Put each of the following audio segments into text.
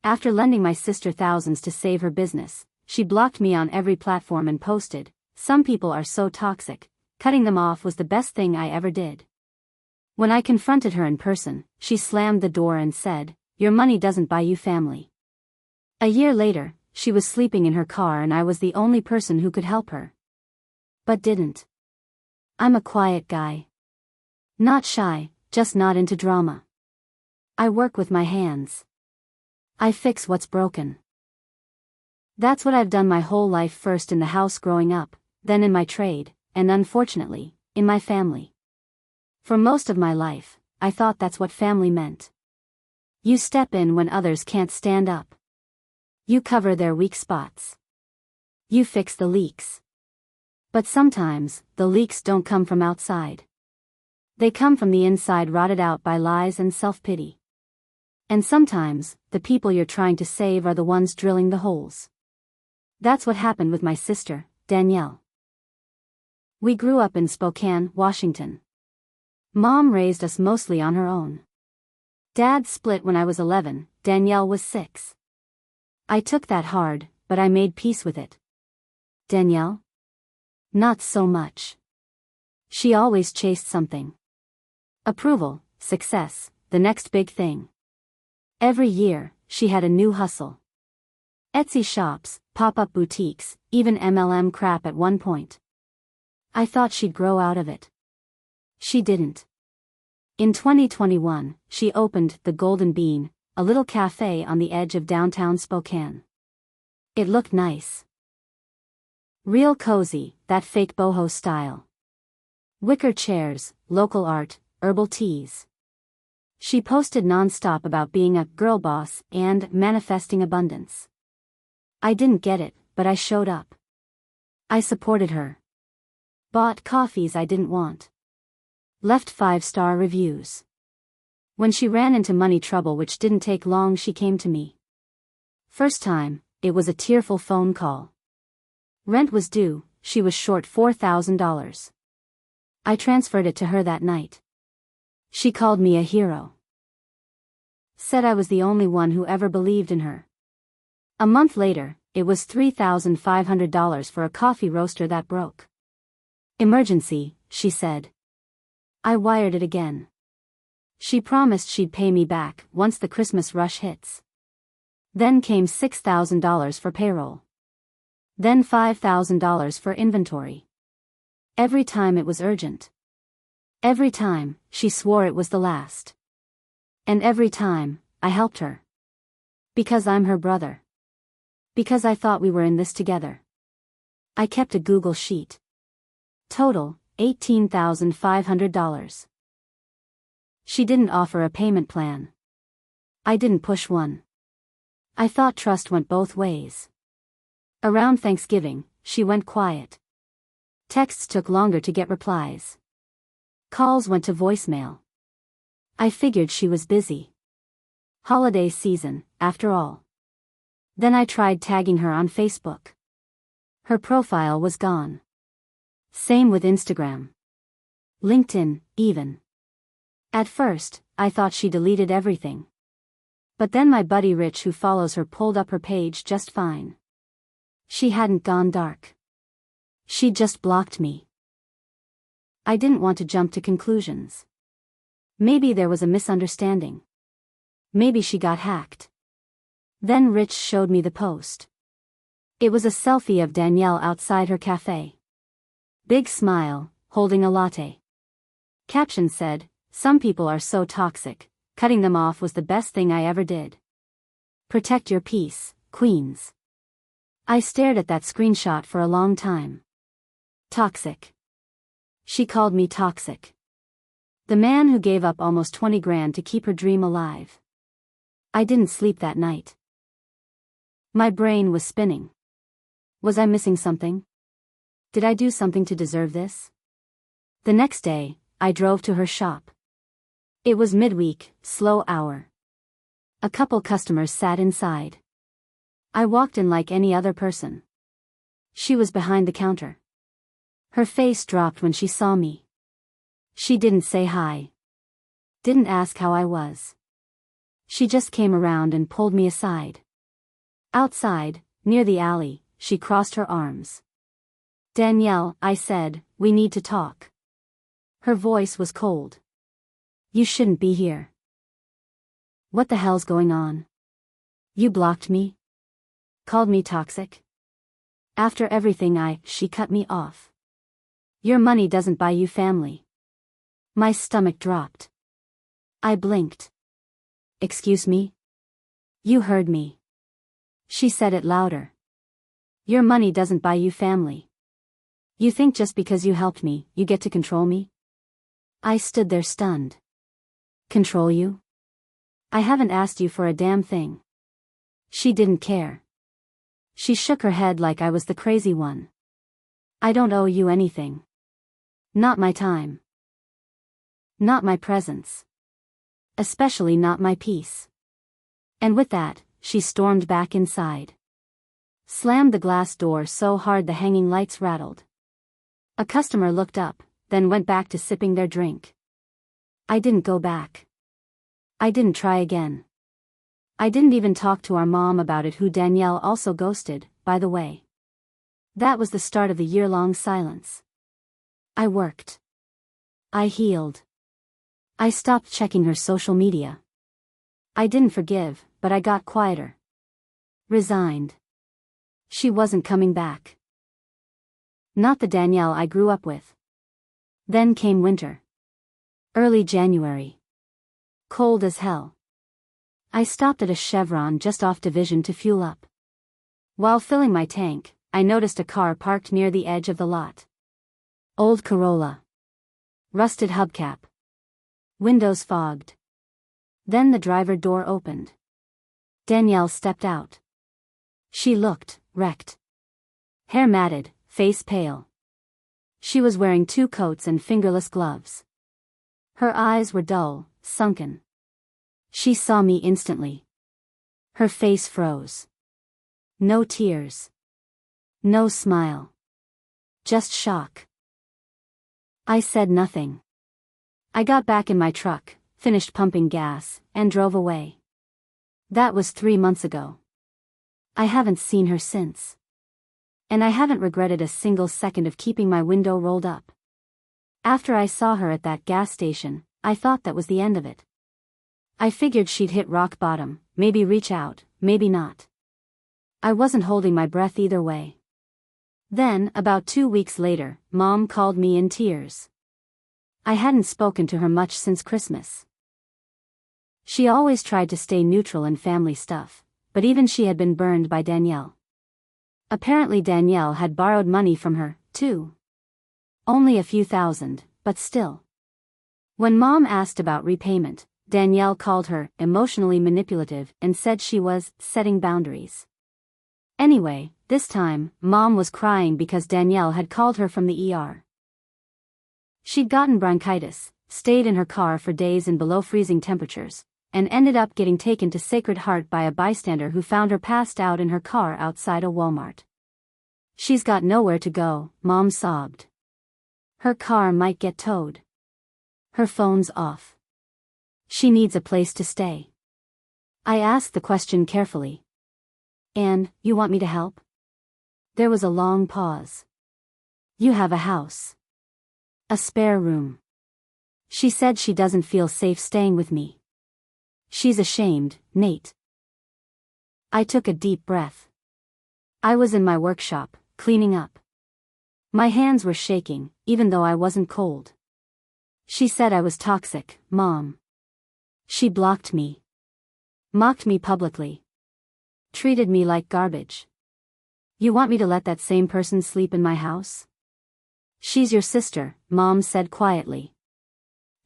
After lending my sister thousands to save her business, she blocked me on every platform and posted, "Some people are so toxic, cutting them off was the best thing I ever did." When I confronted her in person, she slammed the door and said, "Your money doesn't buy you family." A year later, she was sleeping in her car and I was the only person who could help her. But didn't. I'm a quiet guy. Not shy, just not into drama. I work with my hands. I fix what's broken. That's what I've done my whole life, first in the house growing up, then in my trade, and unfortunately, in my family. For most of my life, I thought that's what family meant. You step in when others can't stand up. You cover their weak spots. You fix the leaks. But sometimes, the leaks don't come from outside. They come from the inside, rotted out by lies and self-pity. And sometimes, the people you're trying to save are the ones drilling the holes. That's what happened with my sister, Danielle. We grew up in Spokane, Washington. Mom raised us mostly on her own. Dad split when I was 11, Danielle was 6. I took that hard, but I made peace with it. Danielle? Not so much. She always chased something. Approval, success, the next big thing. Every year, she had a new hustle. Etsy shops, pop-up boutiques, even MLM crap at one point. I thought she'd grow out of it. She didn't. In 2021, she opened the Golden Bean, a little cafe on the edge of downtown Spokane. It looked nice. Real cozy, that fake boho style. Wicker chairs, local art, herbal teas. She posted non-stop about being a girl boss and manifesting abundance. I didn't get it, but I showed up. I supported her. Bought coffees I didn't want. Left 5-star reviews. When she ran into money trouble, which didn't take long, she came to me. First time, it was a tearful phone call. Rent was due, she was short $4,000. I transferred it to her that night. She called me a hero. Said I was the only one who ever believed in her. A month later, it was $3,500 for a coffee roaster that broke. Emergency, she said. I wired it again. She promised she'd pay me back once the Christmas rush hits. Then came $6,000 for payroll. Then $5,000 for inventory. Every time it was urgent. Every time, she swore it was the last. And every time, I helped her. Because I'm her brother. Because I thought we were in this together. I kept a Google sheet. Total, $18,500. She didn't offer a payment plan. I didn't push one. I thought trust went both ways. Around Thanksgiving, she went quiet. Texts took longer to get replies. Calls went to voicemail. I figured she was busy. Holiday season, after all. Then I tried tagging her on Facebook. Her profile was gone. Same with Instagram. LinkedIn, even. At first, I thought she deleted everything. But then my buddy Rich, who follows her, pulled up her page just fine. She hadn't gone dark. She just blocked me. I didn't want to jump to conclusions. Maybe there was a misunderstanding. Maybe she got hacked. Then Rich showed me the post. It was a selfie of Danielle outside her cafe. Big smile, holding a latte. Caption said, "Some people are so toxic, cutting them off was the best thing I ever did. Protect your peace, queens." I stared at that screenshot for a long time. Toxic. She called me toxic. The man who gave up almost 20 grand to keep her dream alive. I didn't sleep that night. My brain was spinning. Was I missing something? Did I do something to deserve this? The next day, I drove to her shop. It was midweek, slow hour. A couple customers sat inside. I walked in like any other person. She was behind the counter. Her face dropped when she saw me. She didn't say hi. Didn't ask how I was. She just came around and pulled me aside. Outside, near the alley, she crossed her arms. "Danielle," I said, "we need to talk." Her voice was cold. "You shouldn't be here." "What the hell's going on? You blocked me? Called me toxic? After everything she cut me off. Your money doesn't buy you family." My stomach dropped. I blinked. "Excuse me?" "You heard me." She said it louder. "Your money doesn't buy you family. You think just because you helped me, you get to control me?" I stood there stunned. "Control you? I haven't asked you for a damn thing." She didn't care. She shook her head like I was the crazy one. "I don't owe you anything. Not my time. Not my presence. Especially not my peace." And with that, she stormed back inside. Slammed the glass door so hard the hanging lights rattled. A customer looked up, then went back to sipping their drink. I didn't go back. I didn't try again. I didn't even talk to our mom about it, who Danielle also ghosted, by the way. That was the start of the year-long silence. I worked. I healed. I stopped checking her social media. I didn't forgive, but I got quieter. Resigned. She wasn't coming back. Not the Danielle I grew up with. Then came winter. Early January. Cold as hell. I stopped at a Chevron just off Division to fuel up. While filling my tank, I noticed a car parked near the edge of the lot. Old Corolla. Rusted hubcap. Windows fogged. Then the driver door opened. Danielle stepped out. She looked wrecked. Hair matted, face pale. She was wearing 2 coats and fingerless gloves. Her eyes were dull, sunken. She saw me instantly. Her face froze. No tears. No smile. Just shock. I said nothing. I got back in my truck, finished pumping gas, and drove away. That was 3 months ago. I haven't seen her since. And I haven't regretted a single second of keeping my window rolled up. After I saw her at that gas station, I thought that was the end of it. I figured she'd hit rock bottom, maybe reach out, maybe not. I wasn't holding my breath either way. Then, about 2 weeks later, Mom called me in tears. I hadn't spoken to her much since Christmas. She always tried to stay neutral in family stuff, but even she had been burned by Danielle. Apparently Danielle had borrowed money from her, too. Only a few thousand, but still. When Mom asked about repayment, Danielle called her emotionally manipulative and said she was setting boundaries. Anyway, this time, Mom was crying because Danielle had called her from the ER. She'd gotten bronchitis, stayed in her car for days in below freezing temperatures, and ended up getting taken to Sacred Heart by a bystander who found her passed out in her car outside a Walmart. She's got nowhere to go, Mom sobbed. Her car might get towed. Her phone's off. She needs a place to stay. I asked the question carefully. "And, you want me to help?" There was a long pause. "You have a house. A spare room." She said she doesn't feel safe staying with me. She's ashamed, Nate. I took a deep breath. I was in my workshop, cleaning up. My hands were shaking, even though I wasn't cold. She said I was toxic, Mom. She blocked me. Mocked me publicly. Treated me like garbage. You want me to let that same person sleep in my house? She's your sister, Mom said quietly.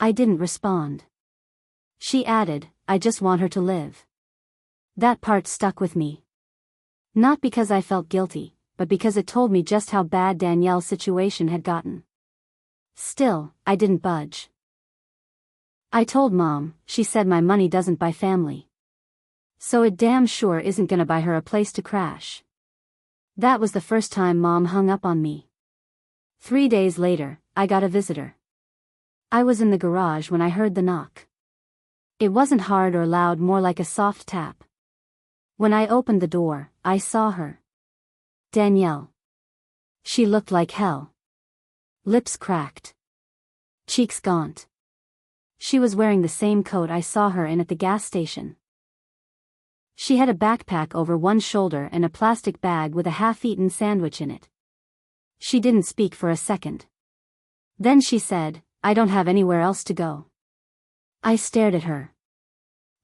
I didn't respond. She added, I just want her to live. That part stuck with me. Not because I felt guilty, but because it told me just how bad Danielle's situation had gotten. Still, I didn't budge. I told Mom, she said my money doesn't buy family. So it damn sure isn't gonna buy her a place to crash. That was the first time Mom hung up on me. 3 days later, I got a visitor. I was in the garage when I heard the knock. It wasn't hard or loud, more like a soft tap. When I opened the door, I saw her. Danielle. She looked like hell. Lips cracked. Cheeks gaunt. She was wearing the same coat I saw her in at the gas station. She had a backpack over one shoulder and a plastic bag with a half-eaten sandwich in it. She didn't speak for a second. Then she said, "I don't have anywhere else to go." I stared at her.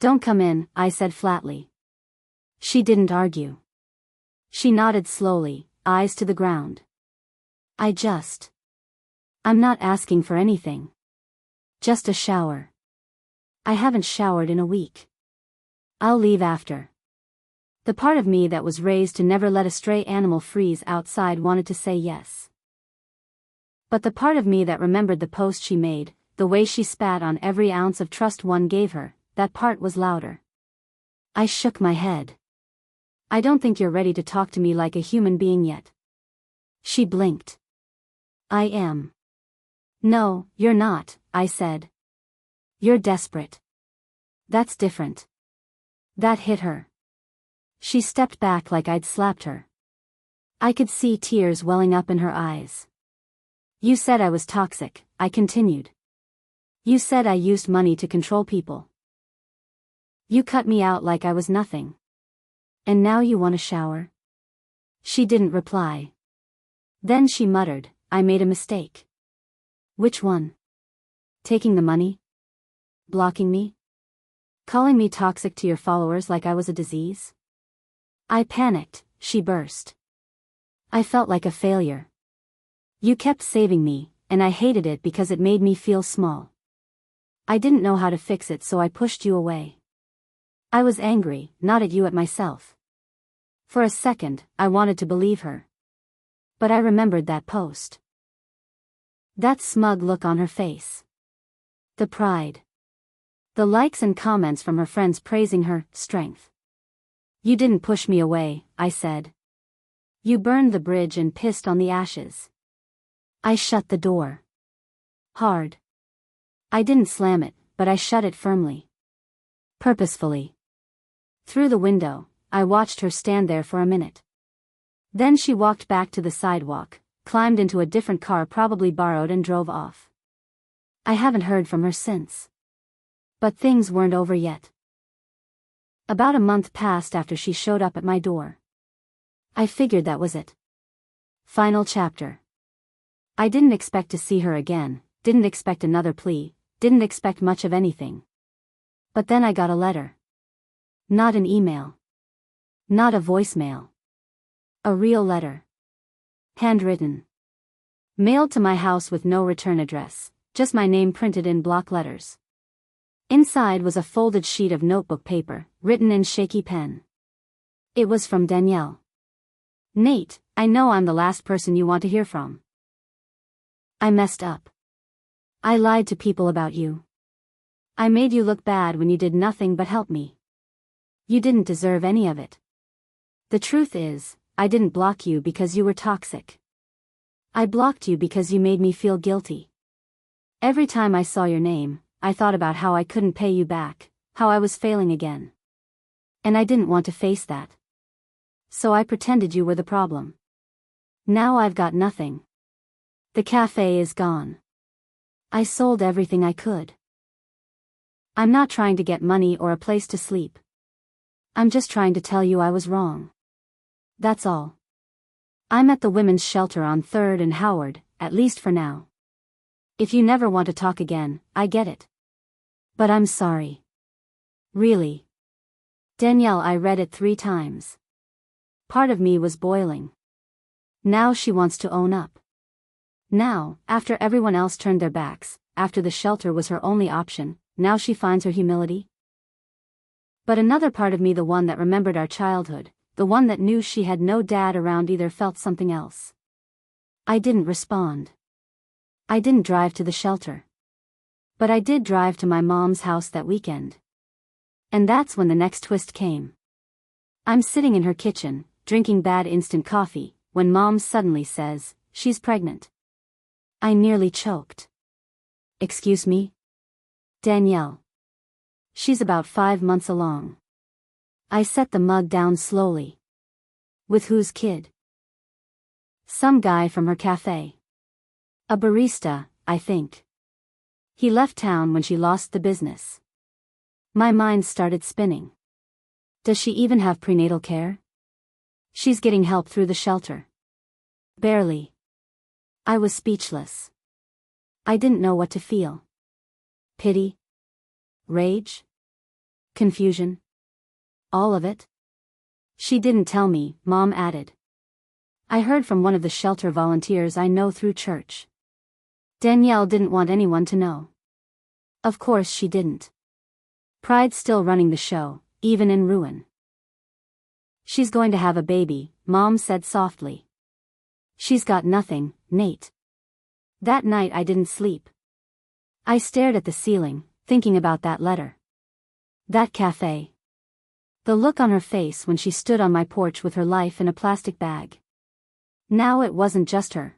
"Don't come in," I said flatly. She didn't argue. She nodded slowly, eyes to the ground. I'm not asking for anything. Just a shower. I haven't showered in a week. I'll leave after." The part of me that was raised to never let a stray animal freeze outside wanted to say yes. But the part of me that remembered the post she made, the way she spat on every ounce of trust one gave her, that part was louder. I shook my head. "I don't think you're ready to talk to me like a human being yet." She blinked. "I am." "No, you're not," I said. "You're desperate." "That's different." That hit her. She stepped back like I'd slapped her. I could see tears welling up in her eyes. "You said I was toxic," I continued. "You said I used money to control people. You cut me out like I was nothing. And now you want a shower?" She didn't reply. Then she muttered, "I made a mistake." "Which one? Taking the money? Blocking me? Calling me toxic to your followers like I was a disease?" I panicked. She burst. "I felt like a failure. You kept saving me, and I hated it because it made me feel small. I didn't know how to fix it, so I pushed you away. I was angry, not at you, at myself." For a second, I wanted to believe her. But I remembered that post. That smug look on her face. The pride. The likes and comments from her friends praising her strength. "You didn't push me away," I said. "You burned the bridge and pissed on the ashes." I shut the door. Hard. I didn't slam it, but I shut it firmly. Purposefully. Through the window, I watched her stand there for a minute. Then she walked back to the sidewalk, climbed into a different car probably borrowed, and drove off. I haven't heard from her since. But things weren't over yet. About a month passed after she showed up at my door. I figured that was it. Final chapter. I didn't expect to see her again, didn't expect another plea, didn't expect much of anything. But then I got a letter. Not an email. Not a voicemail. A real letter. Handwritten. Mailed to my house with no return address, just my name printed in block letters. Inside was a folded sheet of notebook paper, written in shaky pen. It was from Danielle. "Nate, I know I'm the last person you want to hear from. I messed up. I lied to people about you. I made you look bad when you did nothing but help me. You didn't deserve any of it. The truth is, I didn't block you because you were toxic. I blocked you because you made me feel guilty. Every time I saw your name, I thought about how I couldn't pay you back, how I was failing again. And I didn't want to face that. So I pretended you were the problem. Now I've got nothing. The cafe is gone. I sold everything I could. I'm not trying to get money or a place to sleep. I'm just trying to tell you I was wrong. That's all. I'm at the women's shelter on 3rd and Howard, at least for now. If you never want to talk again, I get it. But I'm sorry. Really. Danielle, I read it 3 times. Part of me was boiling. Now she wants to own up. Now, after everyone else turned their backs, after the shelter was her only option, now she finds her humility. But another part of me, the one that remembered our childhood, the one that knew she had no dad around either, felt something else. I didn't respond. I didn't drive to the shelter. But I did drive to my mom's house that weekend. And that's when the next twist came. I'm sitting in her kitchen, drinking bad instant coffee, when Mom suddenly says, she's pregnant. I nearly choked. Excuse me? Danielle. She's about 5 months along. I set the mug down slowly. With whose kid? Some guy from her cafe. A barista, I think. He left town when she lost the business. My mind started spinning. Does she even have prenatal care? She's getting help through the shelter. Barely. I was speechless. I didn't know what to feel. Pity? Rage? Confusion? All of it? She didn't tell me, Mom added. I heard from one of the shelter volunteers I know through church. Danielle didn't want anyone to know. Of course she didn't. Pride's still running the show, even in ruin. She's going to have a baby, Mom said softly. She's got nothing, Nate. That night I didn't sleep. I stared at the ceiling, thinking about that letter. That cafe. The look on her face when she stood on my porch with her life in a plastic bag. Now it wasn't just her.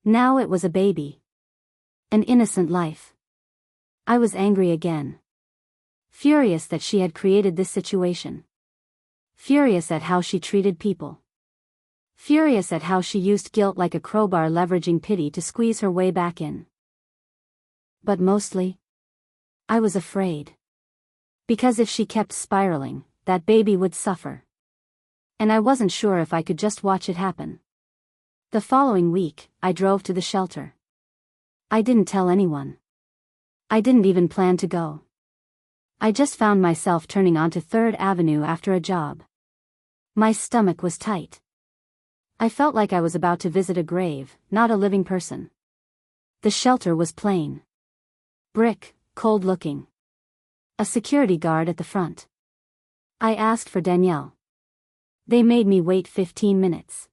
Now it was a baby. An innocent life. I was angry again. Furious that she had created this situation. Furious at how she treated people. Furious at how she used guilt like a crowbar, leveraging pity to squeeze her way back in. But mostly, I was afraid. Because if she kept spiraling, that baby would suffer. And I wasn't sure if I could just watch it happen. The following week, I drove to the shelter. I didn't tell anyone. I didn't even plan to go. I just found myself turning onto 3rd Avenue after a job. My stomach was tight. I felt like I was about to visit a grave, not a living person. The shelter was plain. Brick, cold-looking. A security guard at the front. I asked for Danielle. They made me wait 15 minutes.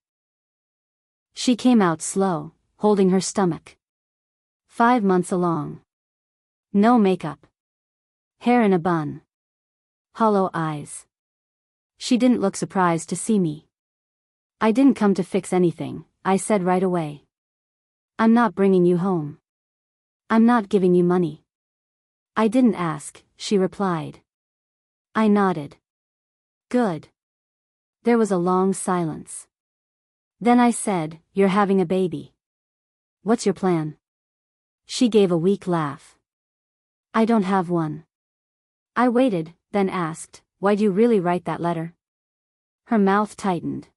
She came out slow, holding her stomach. 5 months along. No makeup. Hair in a bun. Hollow eyes. She didn't look surprised to see me. I didn't come to fix anything, I said right away. I'm not bringing you home. I'm not giving you money. I didn't ask, she replied. I nodded. Good. There was a long silence. Then I said, You're having a baby. What's your plan? She gave a weak laugh. I don't have one. I waited, then asked, Why'd you really write that letter? Her mouth tightened.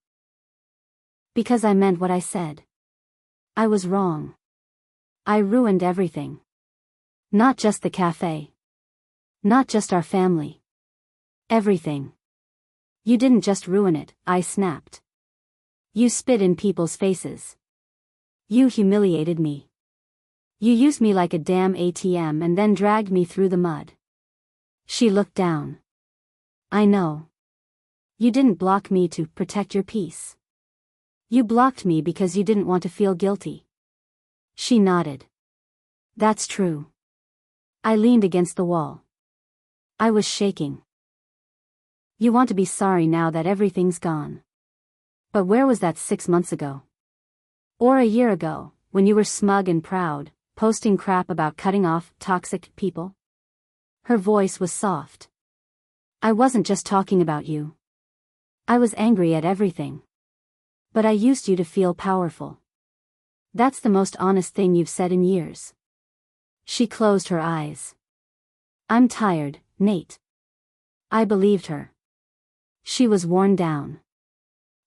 Because I meant what I said. I was wrong. I ruined everything. Not just the cafe. Not just our family. Everything. You didn't just ruin it, I snapped. You spit in people's faces. You humiliated me. You used me like a damn ATM and then dragged me through the mud. She looked down. I know. You didn't block me to protect your peace. You blocked me because you didn't want to feel guilty. She nodded. That's true. I leaned against the wall. I was shaking. You want to be sorry now that everything's gone. But where was that 6 months ago? Or a year ago, when you were smug and proud, posting crap about cutting off toxic people? Her voice was soft. I wasn't just talking about you. I was angry at everything. But I used you to feel powerful. That's the most honest thing you've said in years. She closed her eyes. I'm tired, Nate. I believed her. She was worn down.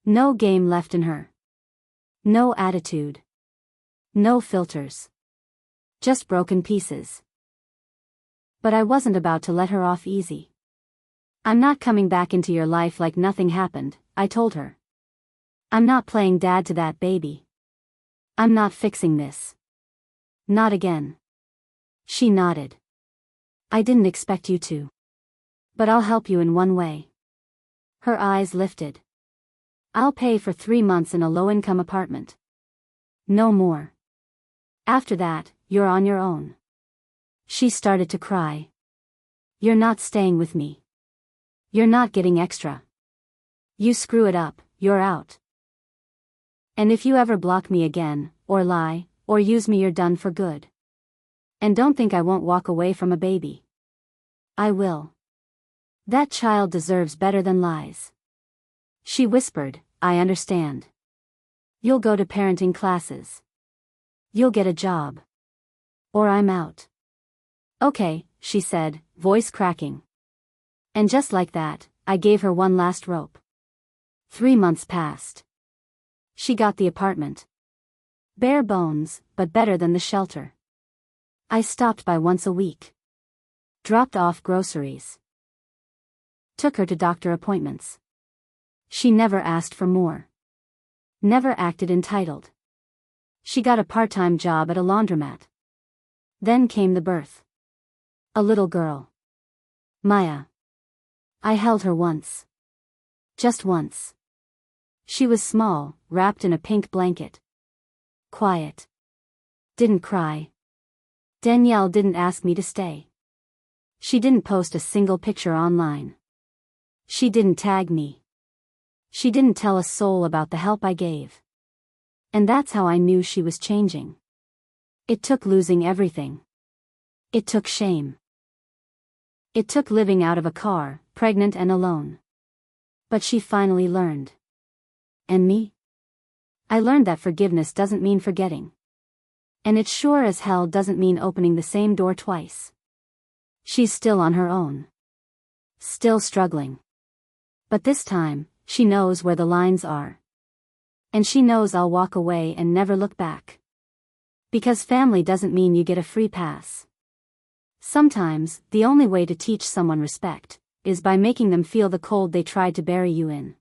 No game left in her. No attitude. No filters. Just broken pieces. But I wasn't about to let her off easy. I'm not coming back into your life like nothing happened, I told her. I'm not playing dad to that baby. I'm not fixing this. Not again. She nodded. I didn't expect you to. But I'll help you in one way. Her eyes lifted. I'll pay for 3 months in a low-income apartment. No more. After that, you're on your own. She started to cry. You're not staying with me. You're not getting extra. You screw it up, you're out. And if you ever block me again, or lie, or use me, you're done for good. And don't think I won't walk away from a baby. I will. That child deserves better than lies. She whispered, I understand. You'll go to parenting classes. You'll get a job. Or I'm out. Okay, she said, voice cracking. And just like that, I gave her one last rope. 3 months passed. She got the apartment. Bare bones, but better than the shelter. I stopped by once a week. Dropped off groceries. Took her to doctor appointments. She never asked for more. Never acted entitled. She got a part-time job at a laundromat. Then came the birth. A little girl. Maya. I held her once. Just once. She was small, wrapped in a pink blanket. Quiet. Didn't cry. Danielle didn't ask me to stay. She didn't post a single picture online. She didn't tag me. She didn't tell a soul about the help I gave. And that's how I knew she was changing. It took losing everything. It took shame. It took living out of a car, pregnant and alone. But she finally learned. And me? I learned that forgiveness doesn't mean forgetting. And it sure as hell doesn't mean opening the same door twice. She's still on her own. Still struggling. But this time, she knows where the lines are. And she knows I'll walk away and never look back. Because family doesn't mean you get a free pass. Sometimes, the only way to teach someone respect is by making them feel the cold they tried to bury you in.